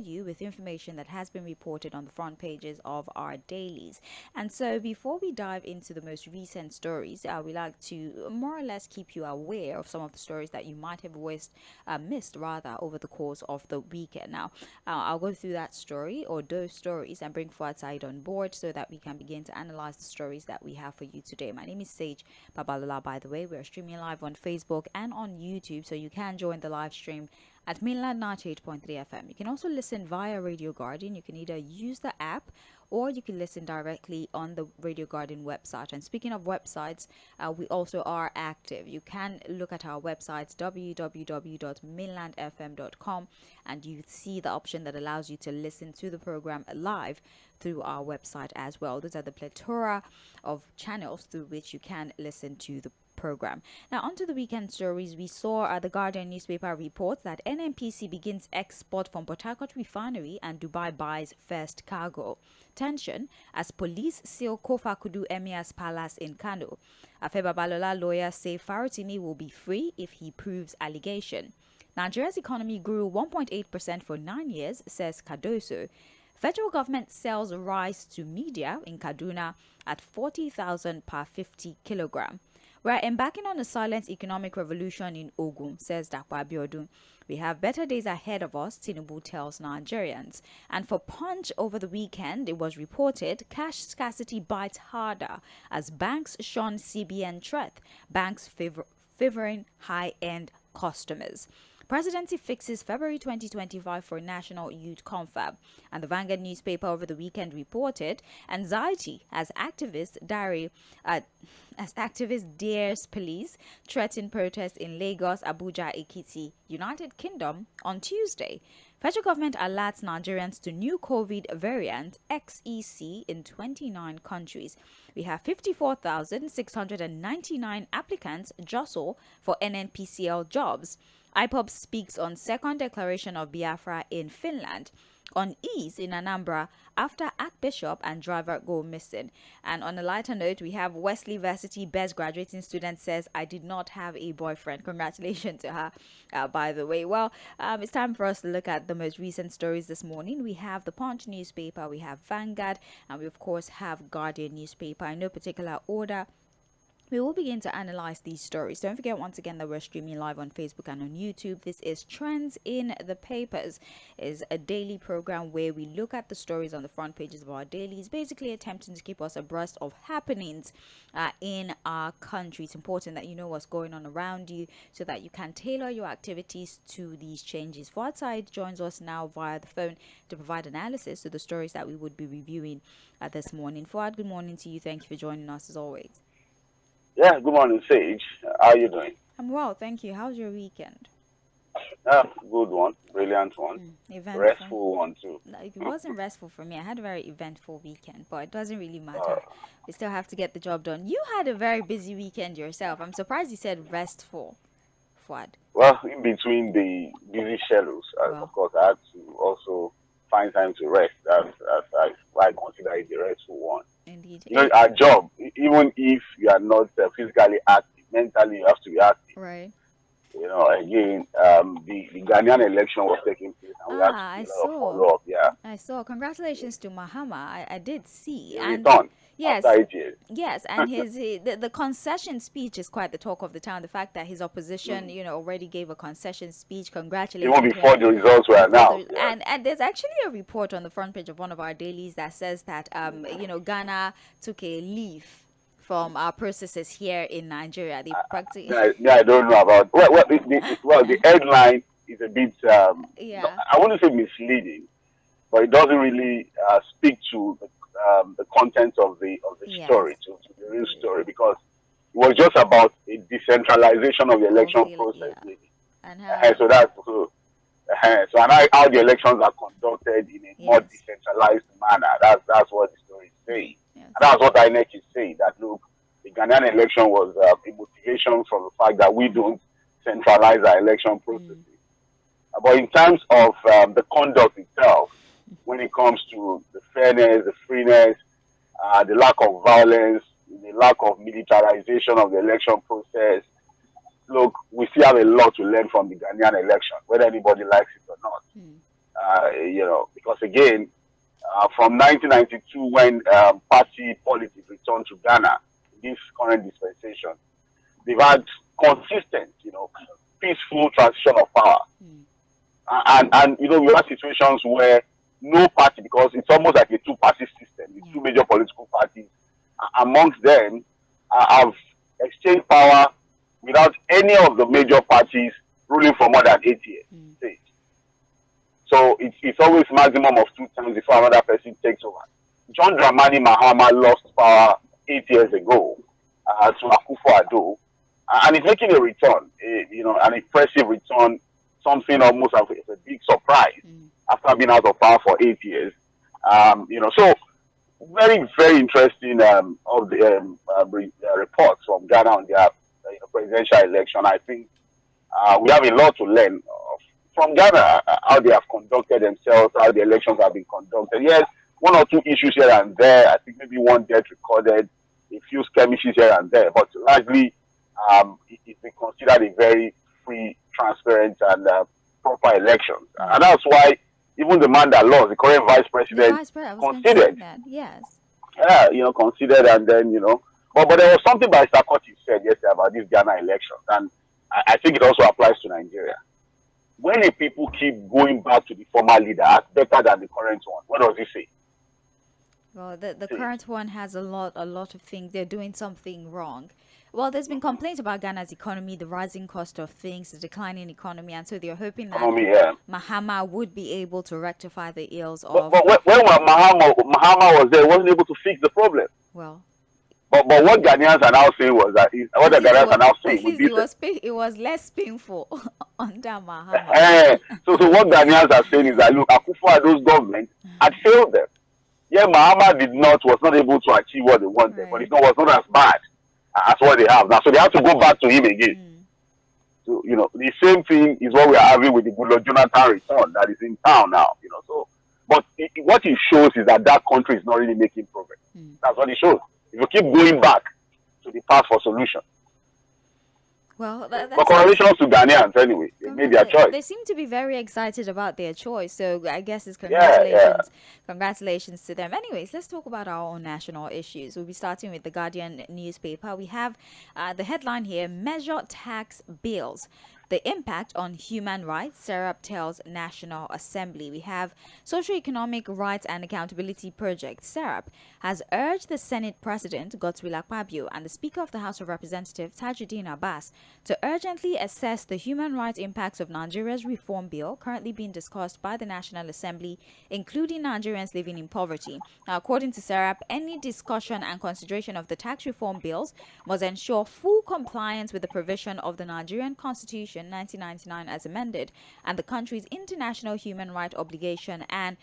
you with information that has been reported on the front pages of our dailies. And so before we dive into the most recent stories, we like to more or less keep you aware of some of the stories that you might have missed over the course of the weekend. Now, I'll go through that story or those stories and bring Fouad Said on board so that we can begin to analyze the stories that we have for you today. My name is Sage Babalola, by the way. We're streaming live on Facebook and on YouTube, so you can join the live stream at Mainland 98.3 FM. You can also listen via Radio Garden. You can either use the app or you can listen directly on the Radio Garden website. And speaking of websites, we also are active. You can look at our websites, www.mainlandfm.com, and you see the option that allows you to listen to the program live through our website as well. Those are the plethora of channels through which you can listen to the program. Now, onto the weekend stories. We saw the Guardian newspaper reports that NNPC begins export from Port Harcourt refinery and Dubai buys first cargo. Tension as police seal Kofa Kudu Emir's palace in Kano. Afe Babalola lawyers say Farotimi will be free if he proves allegation. Nigeria's economy grew 1.8% for 9 years, says Cardoso. Federal government sells rice to media in Kaduna at 40,000 per 50 kilogram. We're embarking on a silent economic revolution in Ogun, says Dapo Abiodun. We have better days ahead of us, Tinubu tells Nigerians. And for Punch over the weekend, it was reported cash scarcity bites harder as banks shun CBN threat, banks favoring high-end customers. Presidency fixes February 2025 for National Youth Confab. And the Vanguard newspaper over the weekend reported anxiety as activist dares police threaten protests in Lagos, Abuja, Ekiti, United Kingdom on Tuesday. Federal government alerts Nigerians to new COVID variant XEC in 29 countries. We have 54,699 applicants jostle for NNPCL jobs. IPOB speaks on second declaration of Biafra in Finland. On ease in Anambra after Archbishop and driver go missing. And on a lighter note, we have Wesley University best graduating student says, I did not have a boyfriend. Congratulations to her, by the way. Well, it's time for us to look at the most recent stories this morning. We have the Punch newspaper, we have Vanguard, and we, of course, have Guardian newspaper in no particular order. We will begin to analyze these stories. Don't forget once again that we're streaming live on Facebook and on YouTube. This is Trends in the Papers. It's a daily program where we look at the stories on the front pages of our dailies, basically attempting to keep us abreast of happenings in our country. It's important that you know what's going on around you so that you can tailor your activities to these changes. Fouad Said joins us now via the phone to provide analysis to the stories that we would be reviewing this morning. Fouad, good morning to you. Thank you for joining us as always. Yeah, good morning, Sage. How are you doing? I'm well, thank you. How's your weekend? Good one, brilliant one, restful one too. It wasn't restful for me. I had a very eventful weekend, but it doesn't really matter. We still have to get the job done. You had a very busy weekend yourself. I'm surprised you said restful, Fouad. Well, in between the busy schedules, of course, I had to also find time to rest. That's why I consider it the restful one. Indeed. You know, our job, even if you are not physically active, mentally you have to be active. Right. You know, again, the Ghanaian election was taking place, and we had to do a lot of follow-up. Yeah. I saw. Congratulations to Mahama. I did see. And returned. Yes. After 8 years. Yes, and the concession speech is quite the talk of the town. The fact that his opposition, already gave a concession speech, congratulating even before the results were announced. And there's actually a report on the front page of one of our dailies that says that Ghana took a leaf from our processes here in Nigeria. They practically. I don't know about. The headline is a bit. I wouldn't say misleading, but it doesn't really speak to the content of the story, to the real story, because it was just about a decentralization of the election process. Yeah. And so how the elections are conducted in a more decentralized manner. That's what the story is saying. Yes. And that's what INEC is saying, that look, the Ghanaian election was a motivation from the fact that we don't centralize our election processes. But in terms of the conduct itself, when it comes to the fairness, the freeness, the lack of violence, the lack of militarization of the election process, look, we still have a lot to learn from the Ghanaian election, whether anybody likes it or not. because again, from 1992 when party politics returned to Ghana, this current dispensation, they've had consistent, peaceful transition of power. And we have situations where no party, because it's almost like a two-party system, with two major political parties, amongst them have exchanged power without any of the major parties ruling for more than 8 years. So it's always maximum of 2 terms before another person takes over. John Dramani Mahama lost power 8 years ago to Akufo-Addo, and he's making a return, an impressive return, something almost of a big surprise after being out of power for 8 years. So very, very interesting of the reports from Ghana on their presidential election. I think we have a lot to learn from Ghana, how they have conducted themselves, how the elections have been conducted. Yes, 1 or 2 issues here and there. I think maybe 1 death recorded, a few skirmishes here and there, but largely it's been considered a very free, transparent, and proper election. And that's why even the man that lost, the current vice president, considered. Yes. Yeah, considered, and then, but there was something by Sarkozy said yesterday about this Ghana election, and I think it also applies to Nigeria. When the people keep going back to the former leader as better than the current one, what does he say? Well, the current one has a lot of things. They're doing something wrong. Well, there's been complaints about Ghana's economy, the rising cost of things, the declining economy, and so they're hoping that Mahama would be able to rectify the ills of... But when Mahama was there, he wasn't able to fix the problem. Well... But what Ghanaians are now saying was that it was less painful under Mahama. So what Ghanaians are saying is that, look, Akufo-Addo's government had failed them. Yeah, Mahama was not able to achieve what they wanted, but it was not as bad as what they have now. So they have to go back to him again. So, the same thing is what we are having with the Goodluck Jonathan return that is in town now. So, but what it shows is that country is not really making progress. That's what it shows. If you keep going back to the path for solution. Well, but congratulations to Ghanaians anyway. They made their choice. They seem to be very excited about their choice. So I guess it's congratulations. Congratulations to them. Anyways, let's talk about our own national issues. We'll be starting with the Guardian newspaper. We have the headline here, Measure Tax Bills. The impact on human rights, SERAP tells National Assembly. We have Socio-Economic Rights and Accountability Project, SERAP, has urged the Senate President, Godswill Akpabio, and the Speaker of the House of Representatives, Tajuddin Abbas, to urgently assess the human rights impacts of Nigeria's reform bill currently being discussed by the National Assembly, including Nigerians living in poverty. Now, according to SERAP, any discussion and consideration of the tax reform bills must ensure full compliance with the provision of the Nigerian Constitution 1999 as amended and the country's international human rights obligation and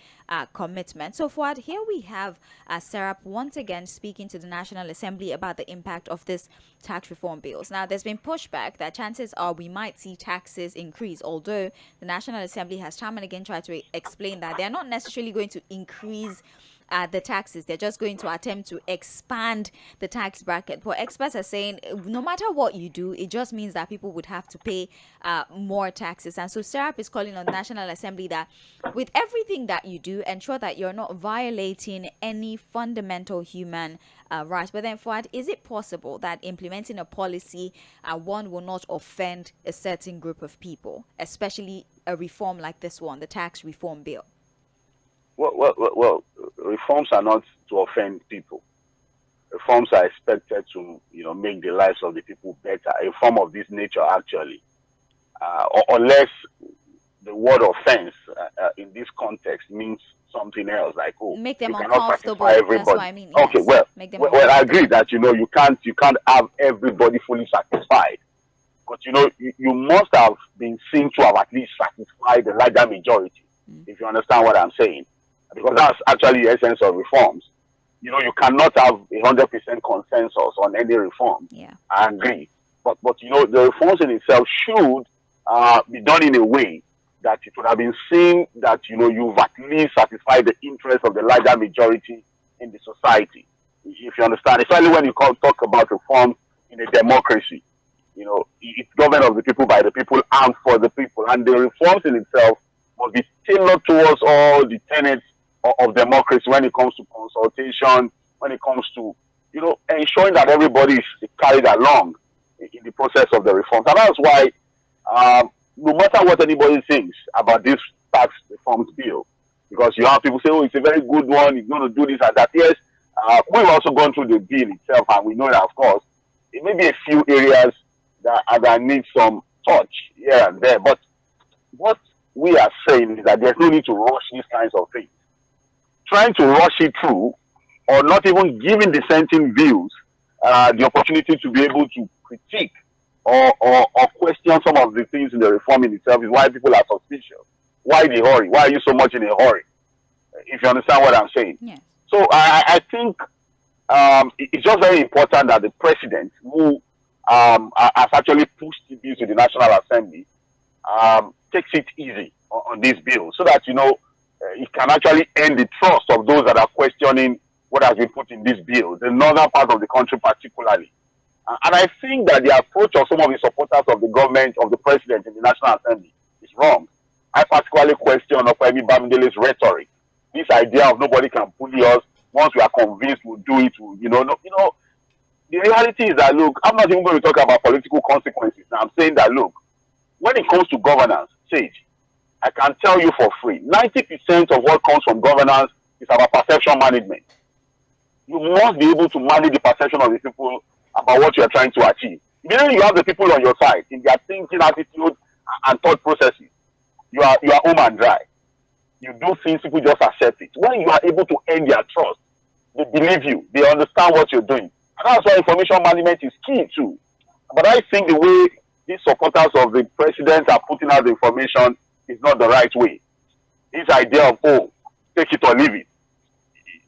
commitment. So Fuad, here we have SERAP once again speaking to the National Assembly about the impact of this tax reform bills. Now, there's been pushback that chances are we might see taxes increase, although the National Assembly has time and again tried to explain that they're not necessarily going to increase the taxes. They're just going to attempt to expand the tax bracket. But experts are saying no matter what you do, it just means that people would have to pay more taxes. And so SERAP is calling on the National Assembly that with everything that you do, ensure that you're not violating any fundamental human rights. But then, Fuad, is it possible that implementing a policy, one will not offend a certain group of people, especially a reform like this one, the tax reform bill? Well, reforms are not to offend people. Reforms are expected to, make the lives of the people better. A form of this nature, actually, unless the word offense in this context means something else, like make them uncomfortable. That's what I mean. Okay, yes. Well, I agree that you can't have everybody fully satisfied, but you must have been seen to have at least satisfied the larger majority, if you understand what I'm saying. Because that's actually the essence of reforms. You cannot have 100% consensus on any reform. Yeah. I agree. But the reforms in itself should be done in a way that it would have been seen that, you've at least satisfied the interests of the larger majority in the society. If you understand, especially when you talk about reforms in a democracy. It's government of the people, by the people, and for the people. And the reforms in itself must be tailored towards all the tenets of democracy when it comes to consultation, when it comes to, ensuring that everybody is carried along in the process of the reforms. And that's why, no matter what anybody thinks about this tax reforms bill, because you have people say, oh, it's a very good one, it's going to do this and that. Yes, we've also gone through the bill itself, and we know that, of course, it may be a few areas that need some touch here and there. But what we are saying is that there's no need to rush these kinds of things. Trying to rush it through, or not even giving dissenting views the opportunity to be able to critique or question some of the things in the reform in itself, is why people are suspicious. Why the hurry? Why are you so much in a hurry? If you understand what I'm saying. Yes. So I think it's just very important that the president, who has actually pushed the bill to the National Assembly, takes it easy on this bill, so that, it can actually end the trust of those that are questioning what has been put in this bill, the northern part of the country particularly. And I think that the approach of some of the supporters of the government, of the president in the National Assembly, is wrong. I particularly question Femi Bamidele's rhetoric. This idea of nobody can bully us. Once we are convinced, we'll do it. The reality is that, look, I'm not even going to talk about political consequences. Now, I'm saying that, look, when it comes to governance, Sage, I can tell you for free, 90% of what comes from governance is about perception management. You must be able to manage the perception of the people about what you are trying to achieve. Immediately you have the people on your side in their thinking, attitude, and thought processes. You are home and dry. You do things, people just accept it. When you are able to earn their trust, they believe you, they understand what you're doing. And that's why information management is key too. But I think the way these supporters of the president are putting out the information is not the right way. This idea of, take it or leave it.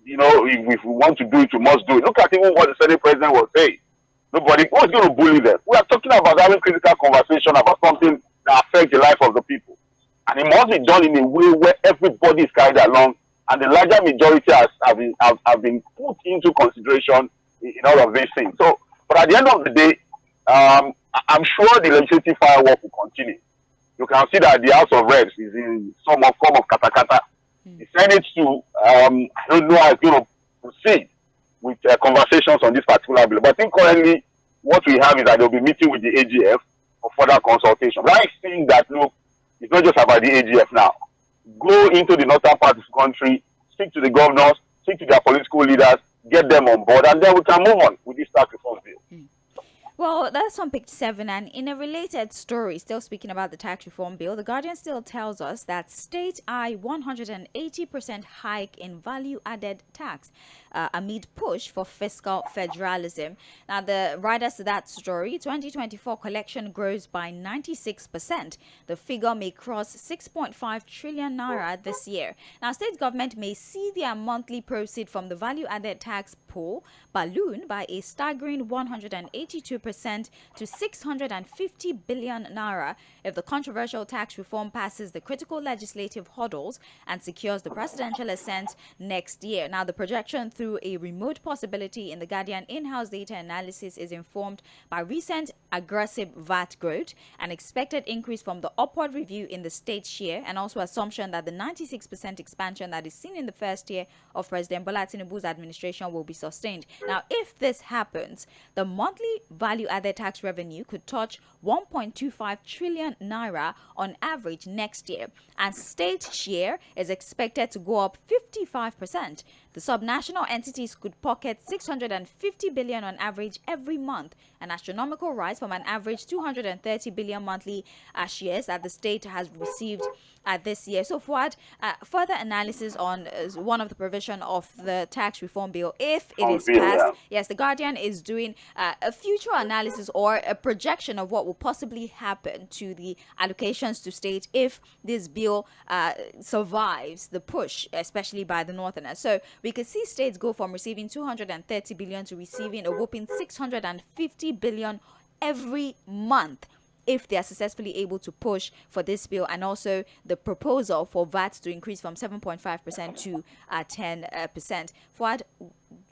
If we want to do it, we must do it. Look at even what the Senate president was saying. Nobody was going to bully them. We are talking about having critical conversation about something that affects the life of the people. And it must be done in a way where everybody is carried along, and the larger majority have been put into consideration in all of these things. So, but at the end of the day, I'm sure the legislative firework will continue. You can see that the House of Reps is in some form of katakata. The Senate too, I don't know how it's going to proceed with conversations on this particular bill. But I think currently what we have is that they'll be meeting with the AGF for further consultation. But I think that, look, it's not just about the AGF now. Go into the northern part of the country, speak to the governors, speak to their political leaders, get them on board, and then we can move on with this tax reform bill. Well, that's on page 7, and in a related story, still speaking about the tax reform bill, The Guardian still tells us that state eye 180% hike in value-added tax amid push for fiscal federalism. Now, the writers to that story, 2024 collection grows by 96%. The figure may cross 6.5 trillion naira this year. Now, state government may see their monthly proceed from the value-added tax pool balloon by a staggering 182% to 650 billion naira if the controversial tax reform passes the critical legislative hurdles and secures the presidential assent next year. Now, the projection through a remote possibility in the Guardian in-house data analysis is informed by recent aggressive VAT growth, an expected increase from the upward review in the state share, and also assumption that the 96% expansion that is seen in the first year of President Bola Tinubu's administration will be sustained. Now, if this happens, the monthly value-added tax revenue could touch 1.25 trillion naira on average next year, and state share is expected to go up 55%. The subnational entities could pocket 650 billion on average every month, an astronomical rise from an average 230 billion monthly shares that the state has received this year. So, Fuad, further analysis on one of the provision of the tax reform bill, if it is passed. Yes, the Guardian is doing a future analysis or a projection of what will possibly happen to the allocations to state if this bill survives the push, especially by the Northerners. So we could see states go from receiving 230 billion to receiving a whopping 650 billion every month if they are successfully able to push for this bill, and also the proposal for VAT to increase from 7.5% to 10%. Fuad,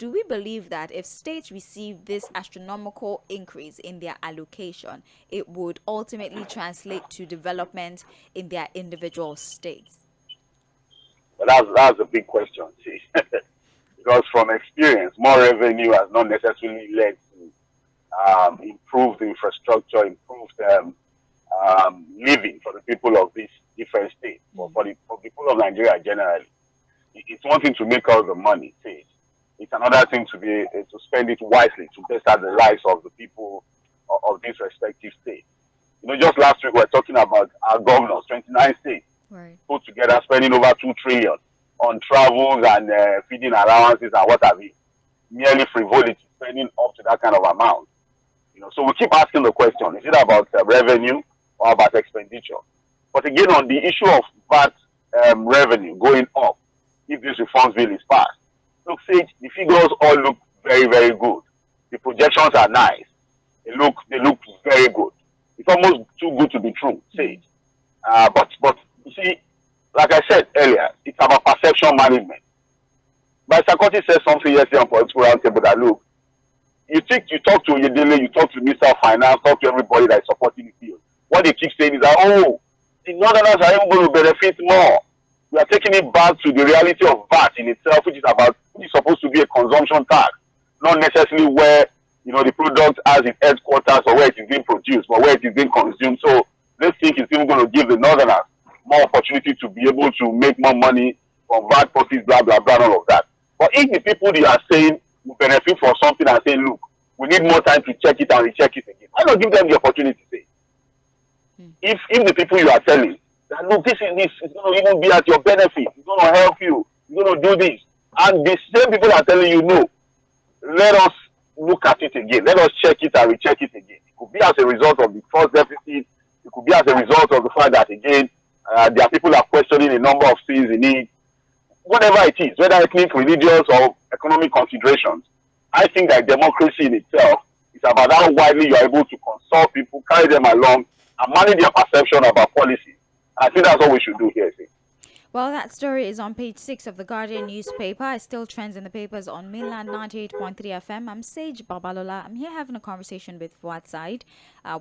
do we believe that if states receive this astronomical increase in their allocation, it would ultimately translate to development in their individual states? But that's a big question, see. Because from experience, more revenue has not necessarily led to improved infrastructure, improved living for the people of these different states, for people of Nigeria generally. It's one thing to make all the money, see. It's another thing to spend it wisely, to better the lives of the people of these respective states. Just last week we were talking about our governors, 29 states, right, put together spending over 2 trillion on travels and feeding allowances and what have you. Merely frivolity, spending up to that kind of amount. So we keep asking the question, is it about revenue or about expenditure? But again, on the issue of VAT revenue going up, if this reforms bill is passed, look, Sage, the figures all look very, very good. The projections are nice. They look very good. It's almost too good to be true, Sage. But you see, like I said earlier, it's about perception management. But Sağᴇᴜ said something yesterday on Political Roundtable that, look, you talk to Oyedele, you talk to Minister of Finance, talk to everybody that is supporting the field. What they keep saying is that, the Northerners are even going to benefit more. We are taking it back to the reality of VAT in itself, which is supposed to be a consumption tax, not necessarily where the product has its headquarters or where it is being produced, but where it is being consumed. So this thing is even going to give the Northerners more opportunity to be able to make more money from VAT proceeds, blah blah blah, and all of that. But if the people you are saying will benefit from something and saying, look, we need more time to check it and recheck it again, why not give them the opportunity to say? If the people you are telling that, look, this is going to even be at your benefit, it's going to help you, you're going to do this, and the same people are telling you no, let us look at it again, let us check it and recheck it again. It could be as a result of the first deficit, it could be as a result of the fact that, again, there are people are questioning a number of things in it. Whatever it is, whether ethnic, religious, or economic considerations, I think that democracy in itself is about how widely you are able to consult people, carry them along, and manage their perception about policy. I think that's what we should do here. See. Well, that story is on page 6 of the Guardian newspaper. It still trends in the papers on Mainland 98.3 FM. I'm Sage Babalola. I'm here having a conversation with Fuad Said.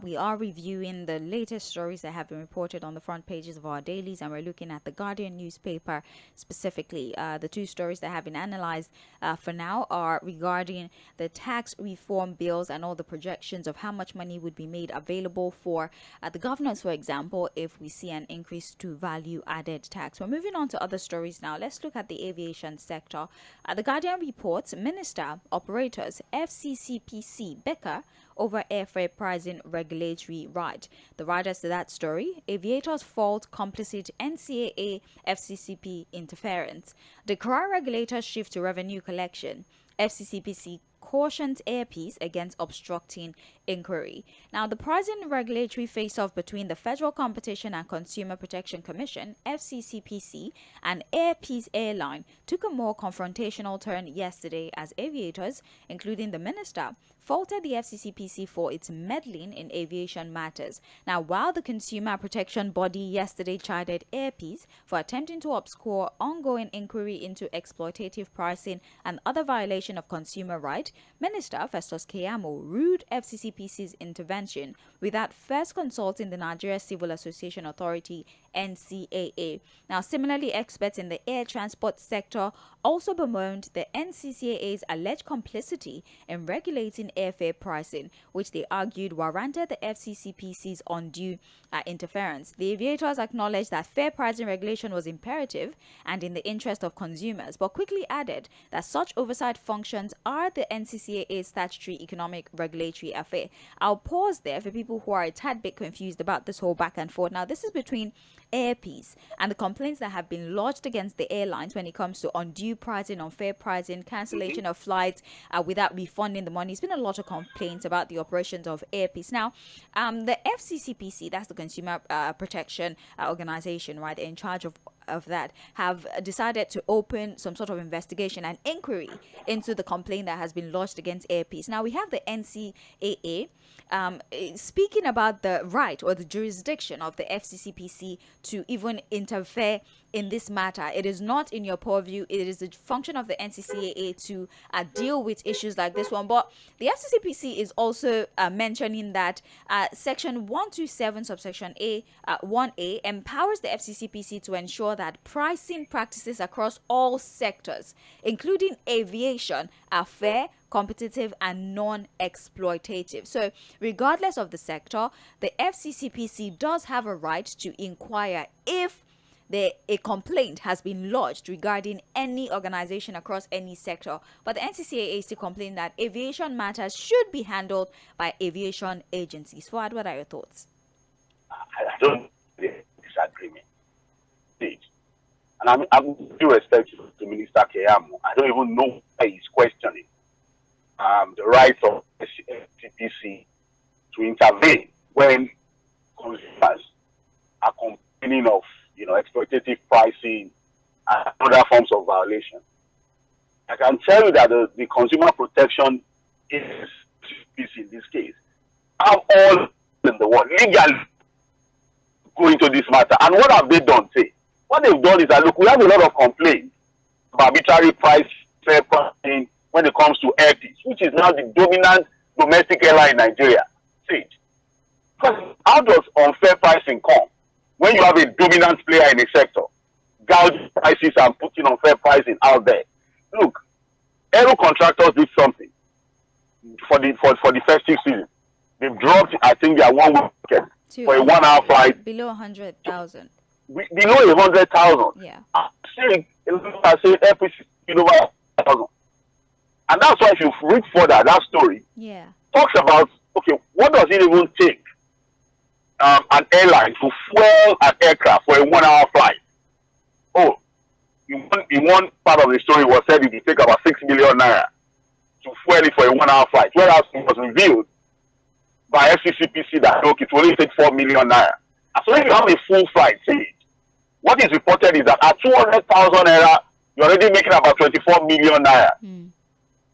We are reviewing the latest stories that have been reported on the front pages of our dailies, and we're looking at the Guardian newspaper specifically. The 2 stories that have been analyzed for now are regarding the tax reform bills and all the projections of how much money would be made available for the governors, for example, if we see an increase to value-added tax. We're moving on to other stories now. Let's look at the aviation sector. The Guardian reports Minister Operators FCCPC bicker over airfare pricing regulatory right. The writers to that story, aviators fault complicit NCAA FCCP interference. The CRA regulators shift to revenue collection. FCCPC cautions airpeace against obstructing inquiry. Now, the pricing regulatory face-off between the Federal Competition and Consumer Protection Commission, FCCPC, and Airpeace Airline took a more confrontational turn yesterday as aviators, including the minister, faulted the FCCPC for its meddling in aviation matters. Now, while the consumer protection body yesterday chided Airpeace for attempting to obscure ongoing inquiry into exploitative pricing and other violation of consumer right, Minister Festus Keyamo rued FCCPC's intervention without first consulting the Nigeria Civil Aviation Authority, NCAA. Now, similarly, experts in the air transport sector also bemoaned the NCCAA's alleged complicity in regulating airfare pricing, which they argued warranted the FCCPC's undue interference. The aviators acknowledged that fair pricing regulation was imperative and in the interest of consumers, but quickly added that such oversight functions are the NCCAA's statutory economic regulatory affair. I'll pause there for people who are a tad bit confused about this whole back and forth. Now, this is between Airpeace and the complaints that have been lodged against the airlines when it comes to undue pricing, unfair pricing, cancellation of flights without refunding the money. There's been a lot of complaints about the operations of Airpeace. Now, the FCCPC, that's the Consumer Protection Organization, right, in charge of of that, have decided to open some sort of investigation and inquiry into the complaint that has been lodged against Airpeace. Now, we have the NCAA speaking about the right or the jurisdiction of the FCCPC to even interfere in this matter. It is not in your purview. It is the function of the NCCAA to deal with issues like this one. But the FCCPC is also mentioning that Section 127 subsection A 1A empowers the FCCPC to ensure that pricing practices across all sectors, including aviation, are fair, competitive, and non-exploitative. So regardless of the sector, the FCCPC does have a right to inquire if a complaint has been lodged regarding any organization across any sector. But the NCCAA is still complaining that aviation matters should be handled by aviation agencies. Fuad, what are your thoughts? I don't disagreement. And I'm due respect to Minister Keyamo. I don't even know why he's questioning the rights of the FCCPC to intervene when consumers are complaining of exploitative pricing and other forms of violation. I can tell you that the consumer protection is in this case. I'm all in the world legally go into this matter. And what have they done? Say, what they've done is that, look, we have a lot of complaints about arbitrary price, fair pricing when it comes to Airpeace, which is now the dominant domestic airline in Nigeria. See, because how does unfair pricing come when you have a dominant player in a sector, gouging prices and putting unfair pricing out there? Look, aero contractors did something for the festive season. They've dropped, I think, their one-way ticket for a 1 hour flight below 100,000. Below 100,000. Yeah. I say Airpeace is below 100,000. And that's why if you read further, that story talks about, okay, what does it even take an airline to fuel an aircraft for a 1 hour flight? Oh, in one part of the story was said it will take about 6 million naira to fuel it for a 1 hour flight, whereas it was revealed by FCCPC that, look, it will only take 4 million naira. And so if you have a full flight, say, what is reported is that at 200,000 naira, you're already making about 24 million naira.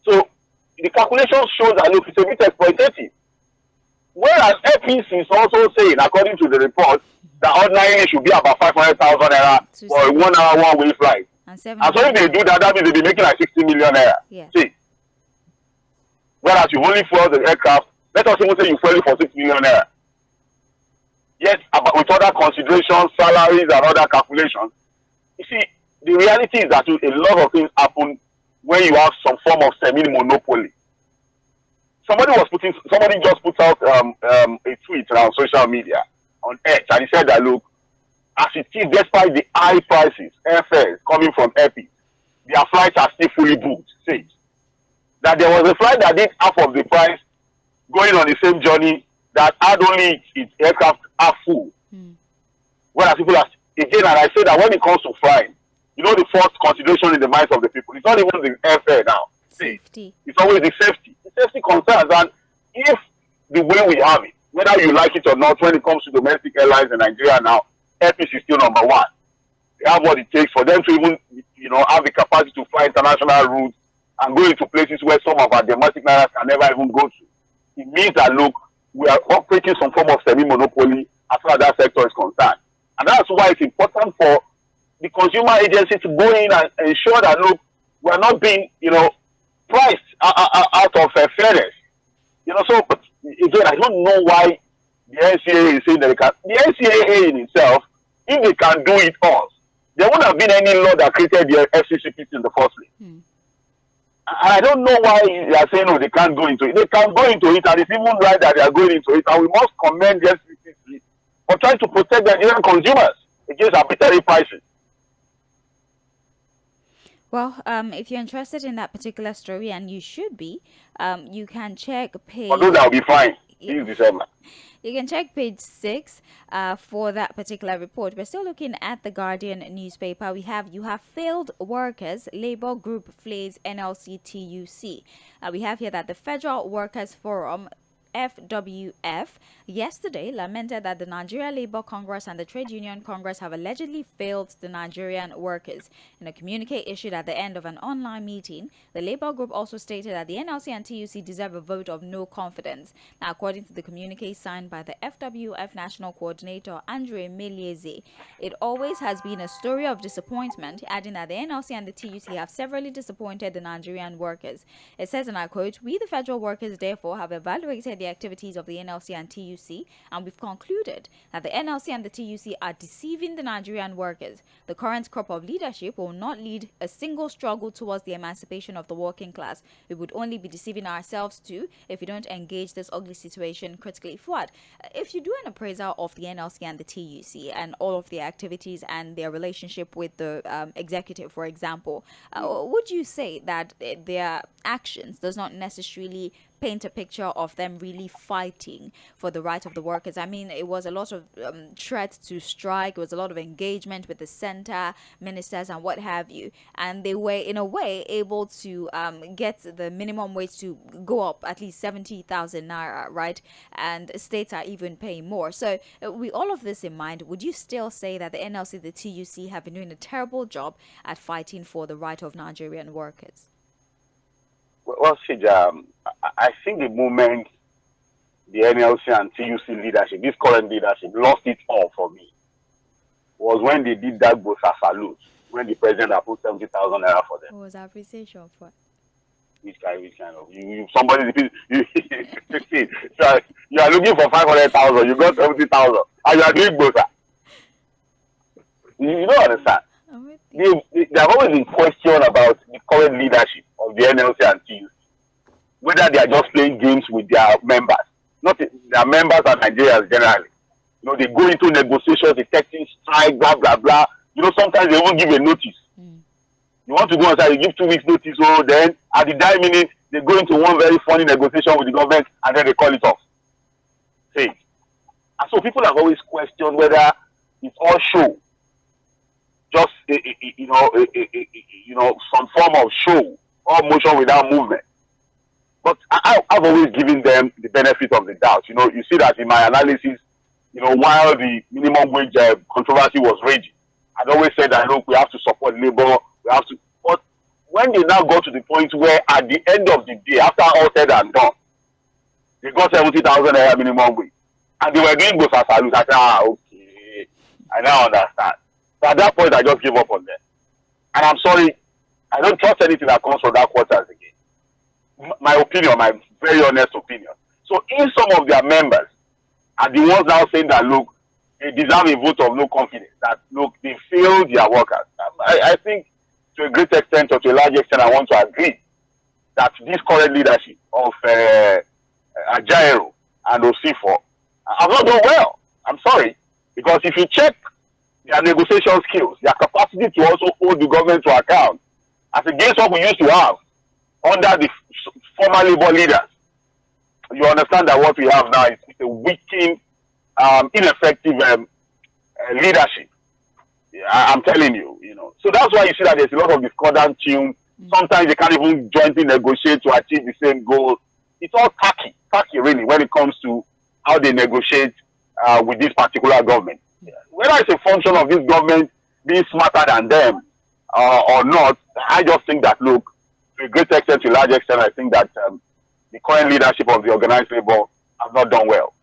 So the calculation shows that, look, it's a bit exploitative. Whereas Airpeace is also saying, according to the report, that ordinarily it should be about 500,000 naira for a 1 hour one-way flight. And so if they do that, that means they'll be making like 60 million naira. Yeah. See? Whereas you only fuel the aircraft, let us even say you fuel it for 6 million naira. Yes, but with other considerations, salaries and other calculations. You see, the reality is that a lot of things happen when you have some form of semi-monopoly. Somebody just put out a tweet on social media, on X, and he said that, look, as it is, despite the high prices, airfares coming from Airpeace, their flights are still fully booked. Say that there was a flight that did half of the price going on the same journey that had only its aircraft half full. Whereas people are, again, and I say that when it comes to flying, the first consideration in the minds of the people, it's not even the airfare now. Safety. It's always the safety. The safety concerns. And if the way we have it, whether you like it or not, when it comes to domestic airlines in Nigeria now, Airpeace is still number one. They have what it takes for them to even, have the capacity to fly international routes and go into places where some of our domestic airlines can never even go to. It means that, look, we are operating some form of semi-monopoly as far as that sector is concerned. And that's why it's important for the consumer agency to go in and ensure that, look, we are not being, priced out of fairness. So, again, I don't know why the NCAA is saying that they can. The NCAA in itself, if they can do it all, there wouldn't have been any law that created the FCCPC in the first place. And I don't know why they are saying, no, they can't go into it. They can go into it, and it's even right that they are going into it. And we must commend the FCCPC for trying to protect the Nigerian consumers against arbitrary prices. Well, if you're interested in that particular story, and you should be, you can check page... Although that will be fine. This December. You can check page 6 for that particular report. We're still looking at the Guardian newspaper. You have failed workers, Labour group flays NLC TUC. We have here that the Federal Workers Forum FWF, yesterday lamented that the Nigeria Labour Congress and the Trade Union Congress have allegedly failed the Nigerian workers. In a communique issued at the end of an online meeting, the Labour group also stated that the NLC and TUC deserve a vote of no confidence. Now, according to the communique signed by the FWF National Coordinator Andrew Emelieze, it always has been a story of disappointment, adding that the NLC and the TUC have severally disappointed the Nigerian workers. It says, and I quote, "We, the federal workers, therefore, have evaluated the activities of the NLC and TUC, and we've concluded that the NLC and the TUC are deceiving the Nigerian workers. The current crop of leadership will not lead a single struggle towards the emancipation of the working class. We would only be deceiving ourselves too if we don't engage this ugly situation critically." Fouad, if you do an appraisal of the NLC and the TUC and all of their activities and their relationship with the executive, for example, would you say that their actions does not necessarily paint a picture of them really fighting for the right of the workers? I mean, it was a lot of threats to strike. It was a lot of engagement with the center, ministers, and what have you. And they were, in a way, able to get the minimum wage to go up at least 70,000 naira, right? And states are even paying more. So, with all of this in mind, would you still say that the NLC, the TUC have been doing a terrible job at fighting for the right of Nigerian workers? Well, Sij, I think the moment the NLC and TUC leadership, this current leadership, lost it all for me was when they did that Bosa salute, when the president approved 70,000 naira for them. What was appreciation for? Which kind of somebody so you are looking for 500,000, you got 70,000, and you are doing Bosa. You don't understand. They have always been questioned about the current leadership of the NLC and TUC, whether they are just playing games with their members. Not their members and Nigerians generally. You know, they go into negotiations, they texting strike, blah blah blah. You know, sometimes they won't give a notice. You want to go outside, you give 2 weeks notice, so then at the dying minute, they go into one very funny negotiation with the government and then they call it off. See. And so people have always questioned whether it's all show. Just some form of show or motion without movement. But I've always given them the benefit of the doubt. You know, you see that in my analysis, you know, while the minimum wage controversy was raging, I'd always said that, look, we have to support labor, we have to. But when they now got to the point where at the end of the day, after all said and done, they got 70,000 naira minimum wage, and they were doing both as salute. I said, okay, I now understand. So at that point, I just gave up on them. And I'm sorry, I don't trust anything that comes from that quarters again. My opinion, my very honest opinion. So if some of their members are the ones now saying that, look, they deserve a vote of no confidence, that, look, they failed their workers, I think to a great extent or to a large extent, I want to agree that this current leadership of JᴏɪＲ and Osifo have not done well. I'm sorry. Because if you check their negotiation skills, their capacity to also hold the government to account, as against what we used to have under the former labor leaders, you understand that what we have now is a weakened, ineffective leadership. I'm telling you, you know. So that's why you see that there's a lot of discordant tunes. Sometimes they can't even jointly negotiate to achieve the same goal. It's all tacky really, when it comes to how they negotiate with this particular government. Whether it's a function of this government being smarter than them or not, I just think that, look, to a great extent, to a large extent, I think that the current leadership of the organized labor have not done well.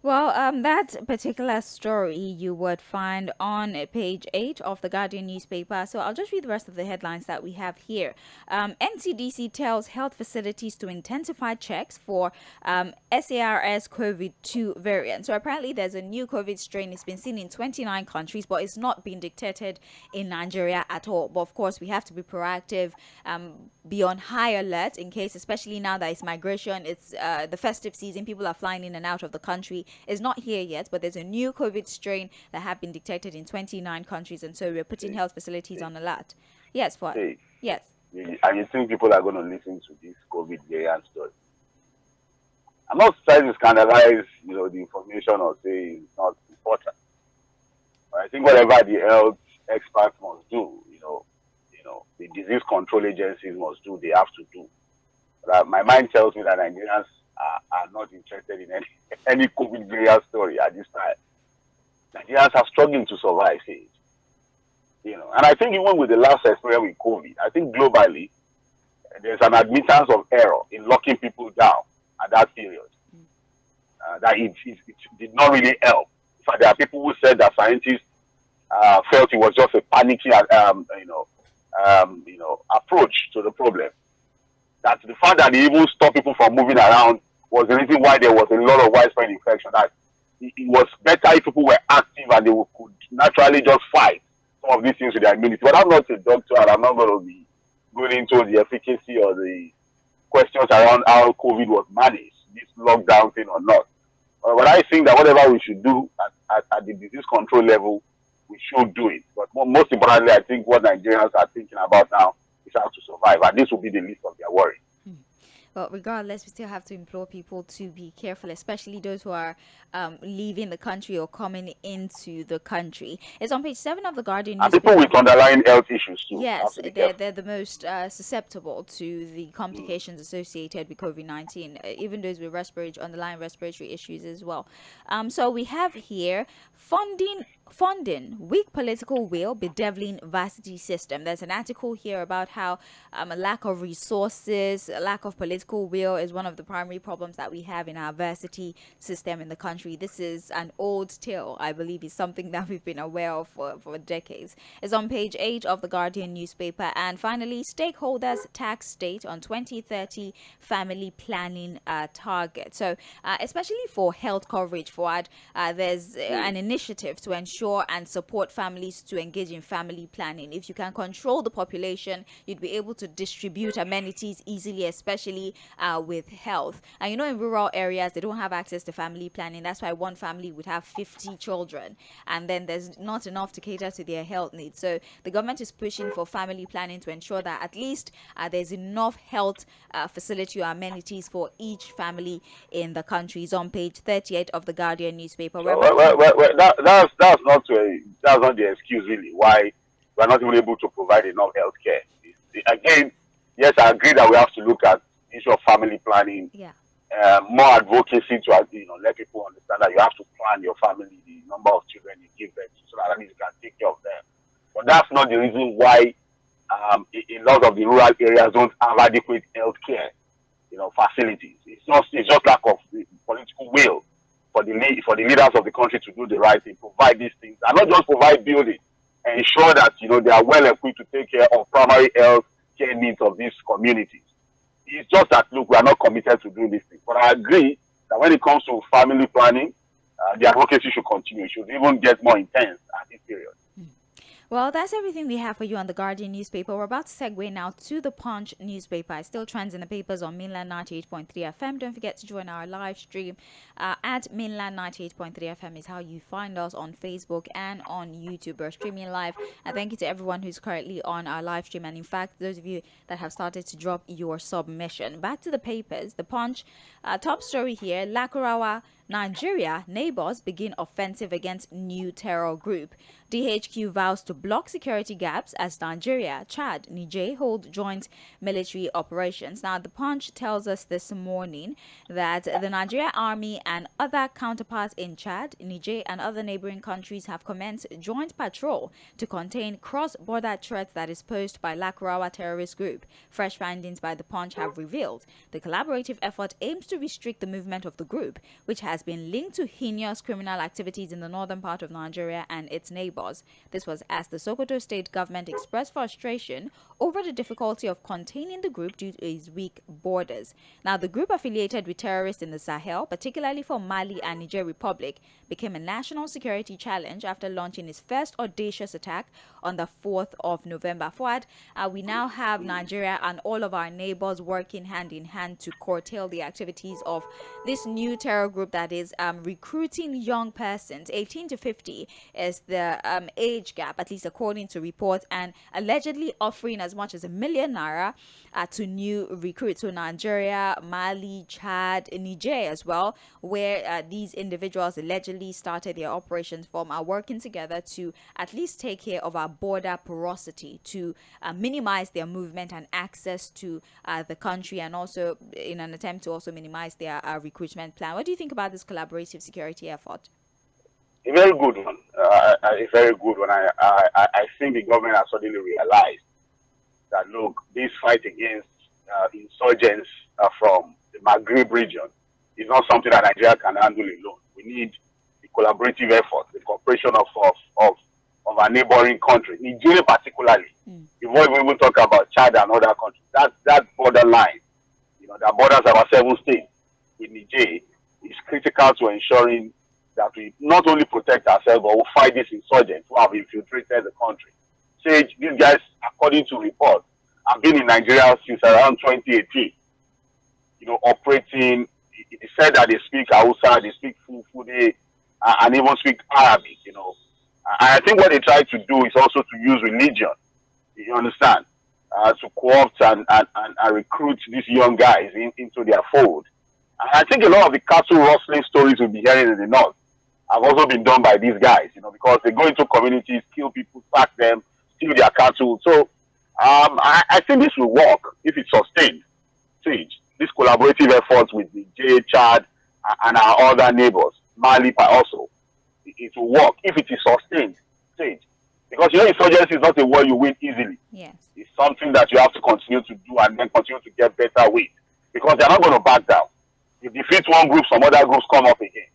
Well, that particular story you would find on page 8 of the Guardian newspaper. So I'll just read the rest of the headlines that we have here. NCDC tells health facilities to intensify checks for SARS COVID-2 variant. So apparently there's a new COVID strain. It's been seen in 29 countries, but it's not been detected in Nigeria at all. But of course, we have to be proactive, be on high alert in case, especially now that it's migration, it's the festive season, people are flying in and out of the country. Is not here yet, but there's a new COVID strain that have been detected in 29 countries, and so we're putting health facilities on alert. Yes, what? Yes. And you think people are going to listen to this COVID variant story? I'm not trying to scandalize, you know, the information or say it's not important. But I think whatever the health experts must do, you know, the disease control agencies must do, they have to do. But my mind tells me that Nigerians are are not interested in any COVID variant story at this time. Nigerians are struggling to survive, and I think even with the last experience with COVID, I think globally there's an admittance of error in locking people down at that period. That it did not really help. In fact, there are people who said that scientists felt it was just a panicky, approach to the problem. That the fact that they even stopped people from moving around was the reason why there was a lot of widespread infection. That it was better if people were active and they could naturally just fight some of these things with their immunity. But I'm not a doctor, and I'm not going to be going into the efficacy or the questions around how COVID was managed, this lockdown thing or not. But I think that whatever we should do at the disease control level, we should do it. But most importantly, I think what Nigerians are thinking about now is how to survive. And this will be the least of their worry. Well, regardless, we still have to implore people to be careful, especially those who are leaving the country or coming into the country. It's on page 7 of the Guardian And newspaper. people with underlying health issues too. Yes, they're the most susceptible to the complications associated with COVID-19, even those with underlying respiratory issues as well. So we have here funding, weak political will bedeviling varsity system. There's an article here about how a lack of resources, a lack of political will is one of the primary problems that we have in our varsity system in the country. This is an old tale, I believe, is something that we've been aware of for decades. It's on page 8 of the Guardian newspaper. And finally, stakeholders tax state on 2030 family planning target. So especially for health coverage, Fuad, there's an initiative to ensure and support families to engage in family planning. If you can control the population, you'd be able to distribute amenities easily, especially with health. And in rural areas, they don't have access to family planning. That's why one family would have 50 children, and then there's not enough to cater to their health needs. So the government is pushing for family planning to ensure that at least there's enough health facility or amenities for each family in the country. It's on page 38 of the Guardian newspaper. That's not the excuse really why we're not even able to provide enough health care. Again, yes, I agree that we have to look at the issue of family planning. Yeah. More advocacy to let people understand that you have to plan your family, the number of children you give them, so that at least you can take care of them. But that's not the reason why a lot of the rural areas don't have adequate health care, facilities. It's just lack of political will for the leaders of the country to do the right thing, provide these things, and not just provide building, and ensure that they are well equipped to take care of primary health care needs of these communities. It's just that, look, we are not committed to doing these things. But I agree that when it comes to family planning, the advocacy should continue. It should even get more intense at this period. Well, that's everything we have for you on the Guardian newspaper. We're about to segue now to the Punch newspaper. It still trends in the papers on Mainland 98.3 FM. Don't forget to join our live stream at Mainland 98.3 FM is how you find us on Facebook and on YouTube. We're streaming live. And thank you to everyone who's currently on our live stream. And in fact, those of you that have started to drop your submission. Back to the papers. The Punch top story here. Lakurawa, Nigeria neighbors begin offensive against new terror group. DHQ vows to block security gaps as Nigeria, Chad, Niger hold joint military operations. Now, the Punch tells us this morning that the Nigeria Army and other counterparts in Chad, Niger, and other neighboring countries have commenced joint patrol to contain cross-border threats that is posed by Lakurawa terrorist group. Fresh findings by the Punch have revealed the collaborative effort aims to restrict the movement of the group, which has been linked to heinous criminal activities in the northern part of Nigeria and its neighbors. This was as the Sokoto state government expressed frustration over the difficulty of containing the group due to its weak borders. Now, the group affiliated with terrorists in the Sahel, particularly for Mali and Niger Republic, became a national security challenge after launching its first audacious attack on the 4th of November. Fuad, we now have Nigeria and all of our neighbors working hand in hand to curtail the activities of this new terror group that that is recruiting young persons. 18 to 50 is the age gap, at least according to reports, and allegedly offering as much as ₦1 million to new recruits. So Nigeria, Mali, Chad, Niger as well, where these individuals allegedly started their operations from, are working together to at least take care of our border porosity, to minimize their movement and access to the country, and also in an attempt to also minimize their recruitment plan. What do you think about this collaborative security effort? A very good one. A very good one. I think the government has suddenly realized that, look, this fight against insurgents from the Maghreb region is not something that Nigeria can handle alone. We need the collaborative effort, the cooperation of our neighboring countries, Nigeria particularly. Before we even talk about Chad and other countries, that borderline, that borders our 7 states with Niger, is critical to ensuring that we not only protect ourselves, but we fight these insurgents who have infiltrated the country. Sage, these guys, according to reports, have been in Nigeria since around 2018. Operating. It said that they speak Hausa, they speak Fulfulde, and even speak Arabic. And I think what they try to do is also to use religion. You understand? To co-opt and recruit these young guys into their fold. And I think a lot of the cattle rustling stories we'll be hearing in the north have also been done by these guys, because they go into communities, kill people, sack them, steal their cattle. So I think this will work if it's sustained. Sage, this collaborative efforts with the Chad, and our other neighbors, Mali also, it will work if it is sustained. Sage. Because insurgency is not a war you win easily. Yes. It's something that you have to continue to do and then continue to get better with. Because they're not going to back down. You defeat one group, some other groups come up again.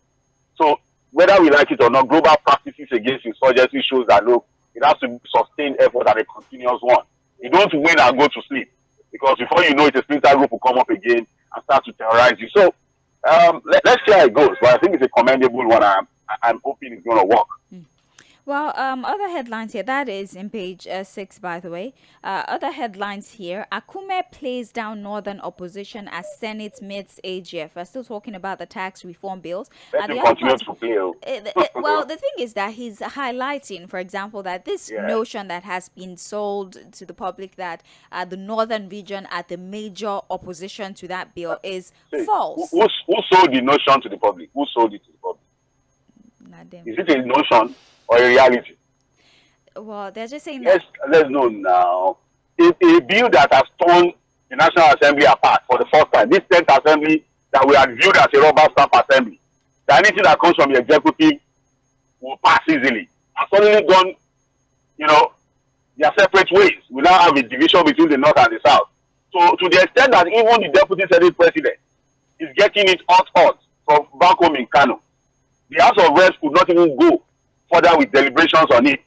So whether we like it or not, global practices against insurgency shows that, look, it has to be sustained effort and a continuous one. You don't win and go to sleep. Because before you know it, a splinter group will come up again and start to terrorize you. So let's see how it goes. But I think it's a commendable one. I'm hoping it's going to work. Well, other headlines here. That is in page 6, by the way. Other headlines here. Akume plays down northern opposition as Senate meets AGF. We're still talking about the tax reform bills. Let him continue to play. Well, the thing is that he's highlighting, for example, that this notion that has been sold to the public that the northern region are the major opposition to that bill is false. Who sold the notion to the public? Who sold it to the public? Not them. Is it a notion or a reality? Well, they're just saying that. Let's know now. It's a bill that has torn the National Assembly apart for the first time. This 10th Assembly that we had viewed as a rubber stamp assembly. That anything that comes from the executive will pass easily. Has suddenly gone, their separate ways. We now have a division between the North and the South. So to the extent that even the Deputy Senate President is getting it hot from back home in Kano. The House of Reps could not even go further with deliberations on it.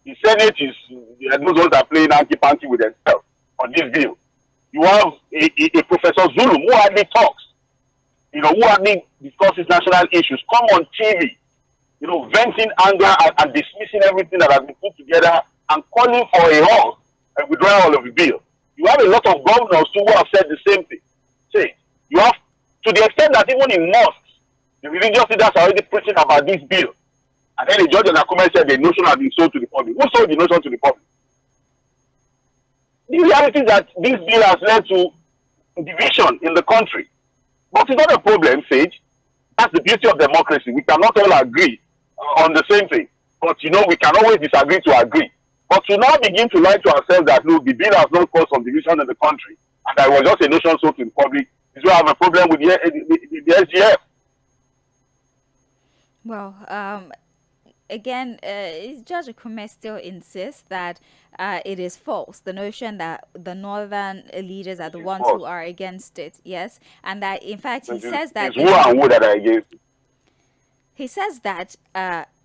The Senate is, those ones are playing hanky-panky with themselves on this bill. You have a Professor Zulum who hardly talks, who hardly discusses national issues, come on TV, venting anger and dismissing everything that has been put together and calling for a halt and withdrawal of the bill. You have a lot of governors who have said the same thing. You have, to the extent that even in mosques, the religious leaders are already preaching about this bill. And then the judge and Akume said the notion has been sold to the public. Who sold the notion to the public? The reality is that this bill has led to division in the country. But it's not a problem, Sage. That's the beauty of democracy. We cannot all agree on the same thing. But, we can always disagree to agree. But to now begin to lie to ourselves that, look, the bill has not caused some division in the country, and that it was just a notion sold to the public, is where I have a problem with the SGF. Well, again, Judge Akume still insists that it is false. The notion that the northern leaders are the ones who are against it, yes, and that in fact he says that it's who and who that are against it. He says that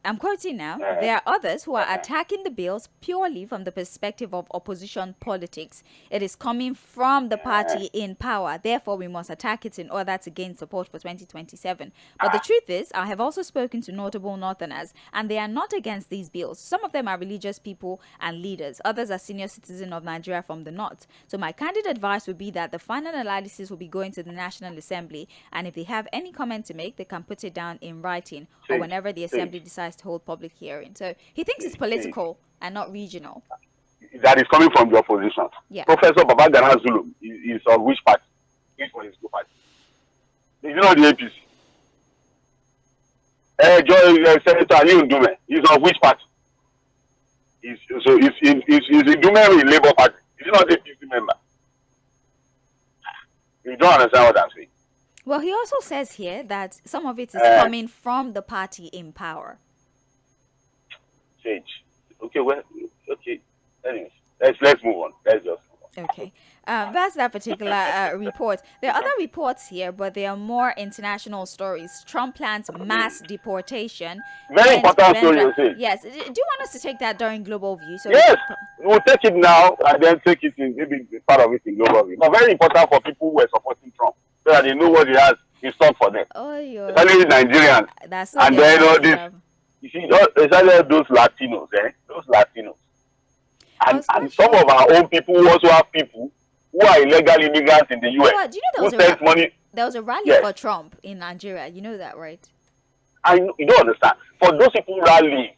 I'm quoting now. There are others who are attacking the bills purely from the perspective of opposition politics. It is coming from the party in power. Therefore, we must attack it in order to gain support for 2027. But the truth is, I have also spoken to notable Northerners, and they are not against these bills. Some of them are religious people and leaders. Others are senior citizens of Nigeria from the North. So my candid advice would be that the final analysis will be going to the National Assembly, and if they have any comment to make, they can put it down in writing or whenever the Assembly decides to hold public hearing. So he thinks it's political and not regional. That is coming from the opposition. Yeah. Professor Babagana Zulum is of which party? Which political party? Is not the APC. Senator Ali Ndume is of which party? Is Ndume in Labour Party? Is he not the APC member? You don't understand what I'm saying. Well, he also says here that some of it is coming from the party in power. Sage. Okay, well, okay. Anyways, let's move on. Let's just move on. Okay. That's that particular report. There are other reports here, but they are more international stories. Trump plans mass deportation. Very important story, you see. Yes. Do you want us to take that during Global View? So yes, we'll take it now and then take it in, maybe part of it in Global View. But very important for people who are supporting Trump, so that they know what he has in store for them. Oh, especially Nigerians. That's and then all this. You see, especially those Latinos, those Latinos. And some of our own people also have people who are illegal immigrants in the US. Well, do you know there was a rally for Trump in Nigeria? You know that, right? You don't understand. For those people rallying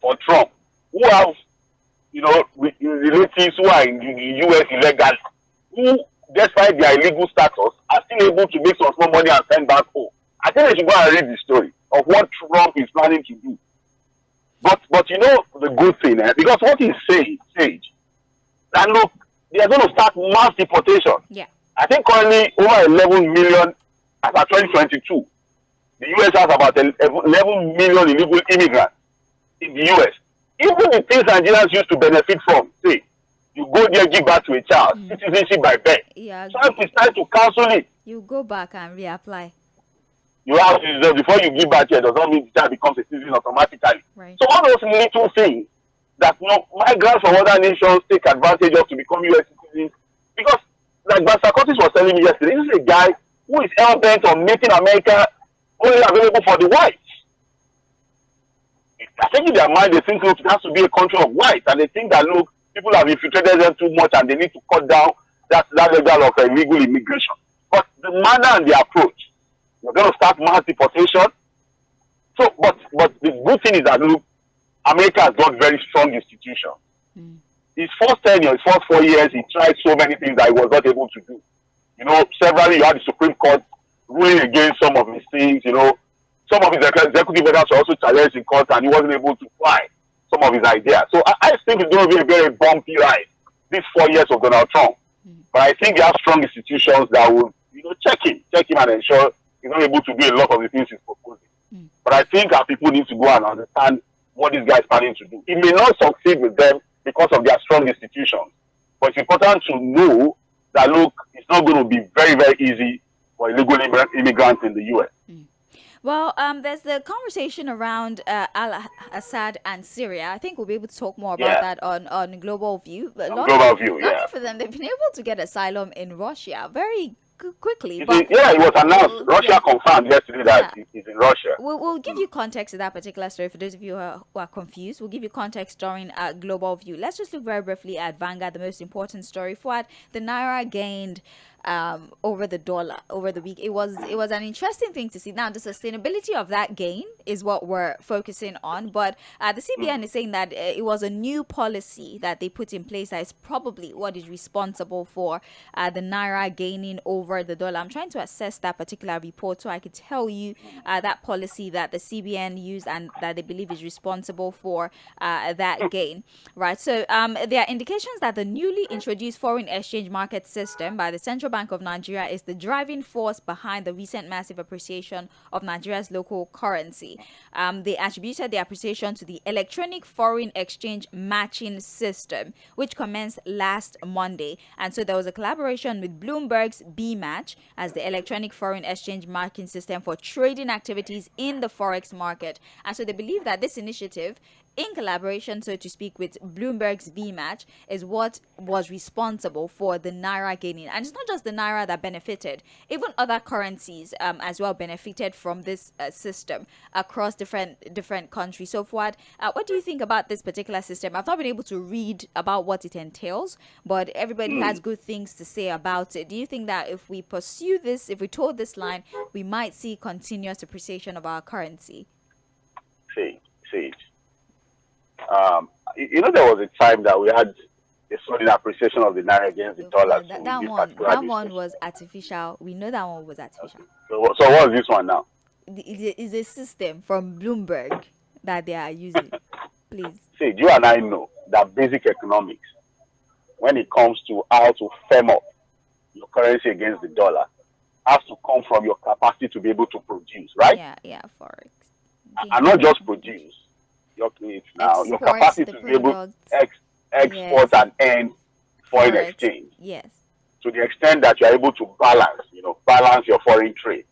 for Trump, who have, relatives who are in the US illegally, who, despite their illegal status, are still able to make some small money and send back home. I think they should go and read the story of what Trump is planning to do. But you know the good thing, because what he's saying, Sage, that look, they are going to start mass deportation. Yeah. I think currently over 11 million, as of 2022, the US has about 11 million illegal immigrants in the US. Even the things Nigerians used to benefit from, say, you go there, give back to a child, citizenship by birth. Yeah. Trump is trying to cancel it. You go back and reapply. You have to, before you give back here, does not mean the child becomes a citizen automatically. Right. So all those little things that migrants from other nations take advantage of to become US citizens, because like Pastor Curtis was telling me yesterday, this is a guy who is hell-bent on making America only available for the whites. I think in their mind they think, look, it has to be a country of whites, and they think that, look, people have infiltrated them too much and they need to cut down that level of illegal immigration. But the manner and the approach, we're going to start mass deportation. So, but the good thing is that, look, America has got very strong institutions. His first tenure, his first 4 years, he tried so many things that he was not able to do. Severally, you had the Supreme Court ruling against some of his things. Some of his executive orders were also challenged in court, and he wasn't able to fly some of his ideas. So I think it's going to be a very bumpy ride, these 4 years of Donald Trump. But I think they have strong institutions that will, check him and ensure he's not able to do a lot of the things he's proposing. But I think our people need to go and understand what this guy is planning to do. He may not succeed with them because of their strong institutions. But it's important to know that, look, it's not going to be very, very easy for illegal immigrants in the U.S. Well, there's the conversation around Al-Assad and Syria. I think we'll be able to talk more about that on Global View. But luckily for them, they've been able to get asylum in Russia very quickly. But it was announced. Russia confirmed yesterday that he's in Russia. We'll give you context to that particular story for those of you who are confused. We'll give you context during Global View. Let's just look very briefly at Vanguard, the most important story. For the Naira gained over the dollar over the week. It was an interesting thing to see. Now, the sustainability of that gain is what we're focusing on, but the CBN is saying that it was a new policy that they put in place that is probably what is responsible for the Naira gaining over the dollar. I'm trying to assess that particular report so I could tell you that policy that the CBN used and that they believe is responsible for that gain, right? So there are indications that the newly introduced foreign exchange market system by the Central Bank of Nigeria is the driving force behind the recent massive appreciation of Nigeria's local currency. They attributed the appreciation to the electronic foreign exchange matching system, which commenced last Monday. And so there was a collaboration with Bloomberg's B VMatch as the electronic foreign exchange marking system for trading activities in the forex market. And so they believe that this initiative, in collaboration, so to speak, with Bloomberg's VMatch, is what was responsible for the naira gaining. And it's not just the naira that benefited; even other currencies as well benefited from this system across different countries. So, Fuad, what do you think about this particular system? I've not been able to read about what it entails, but everybody has good things to say about it. Do you think that if we pursue this, if we toe this line, we might see continuous appreciation of our currency? See. There was a time that we had a solid appreciation of the naira against the dollar. That one was artificial. We know that one was artificial. So what is this one now? It is a system from Bloomberg that they are using. Please. See, you and I know that basic economics, when it comes to how to firm up your currency against the dollar, has to come from your capacity to be able to produce, right? Yeah, forex. And not just produce. Your capacity to be able to export and earn foreign exchange. Yes. To the extent that you are able to balance your foreign trade.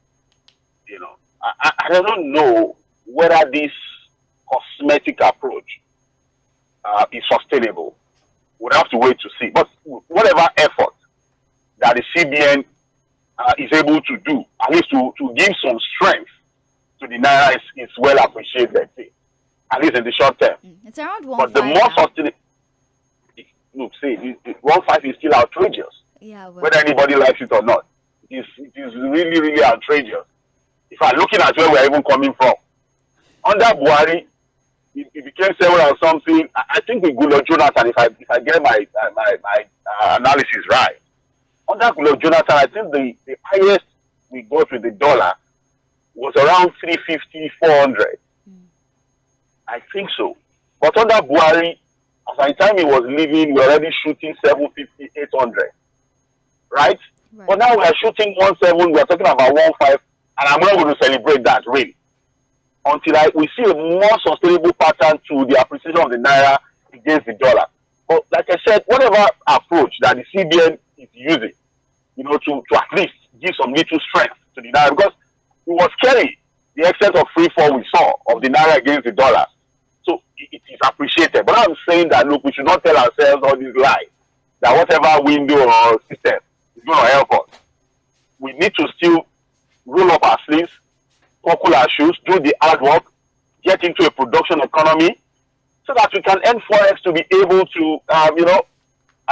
I don't know whether this cosmetic approach is sustainable. We'll have to wait to see. But whatever effort that the CBN is able to do, at least to give some strength to the naira, is well appreciated. At least in the short term. It's around 1.5. But the more sustainable, look, see, 1.5 is still outrageous. Yeah, well, whether anybody likes it or not, it is really, really outrageous. If I'm looking at where we're even coming from, under Buhari, it became several or something. I think with Goodluck Jonathan, if I get my analysis right, under Goodluck Jonathan, I think the highest we got with the dollar was around 350, 400. I think so. But under Buhari, as the time he was leaving, we were already shooting 750, 800. Right? But now we are shooting 17, we are talking about 15, and I'm not going to celebrate that, really. Until we see a more sustainable pattern to the appreciation of the naira against the dollar. But like I said, whatever approach that the CBN is using, to at least give some little strength to the naira, because it was scary, the extent of free fall we saw of the naira against the dollar. So it is appreciated. But I'm saying that, look, we should not tell ourselves all these lies, that whatever window or system is going to help us. We need to still roll up our sleeves, buckle our shoes, do the hard work, get into a production economy, so that we can earn forex to be able to, at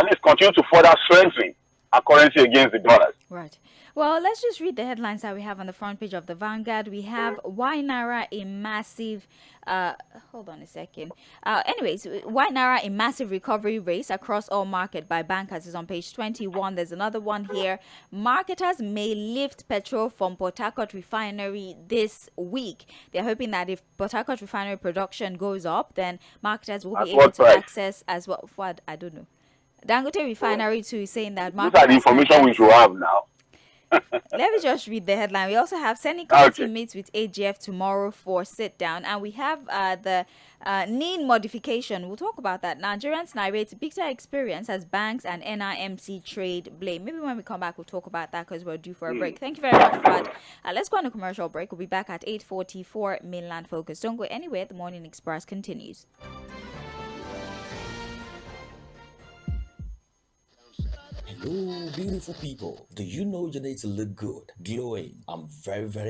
least continue to further strengthen our currency against the dollars. Right. Well, let's just read the headlines that we have on the front page of the Vanguard. We have why Naira a massive, hold on a second. Anyways, why Naira a massive recovery race across all market by bankers is on page 21. There's another one here. Marketers may lift petrol from Port Harcourt refinery this week. They're hoping that if Port Harcourt refinery production goes up, then marketers will be able to access as well. What? I don't know. Dangote refinery too is saying that marketers. These are the information we should have now. Let me just read the headline. We also have Senate committee meets with AGF tomorrow for sit down, and we have the NIN modification. We'll talk about that. Nigerians narrate big experience as banks and NIMC trade blame. Maybe when we come back, we'll talk about that because we're due for a break. Thank you very much, Fad. Let's go on a commercial break. We'll be back at 8:44 Mainland Focus. Don't go anywhere. The Morning Express continues. Hello, beautiful people. Do you know you need to look good, glowing, and very, very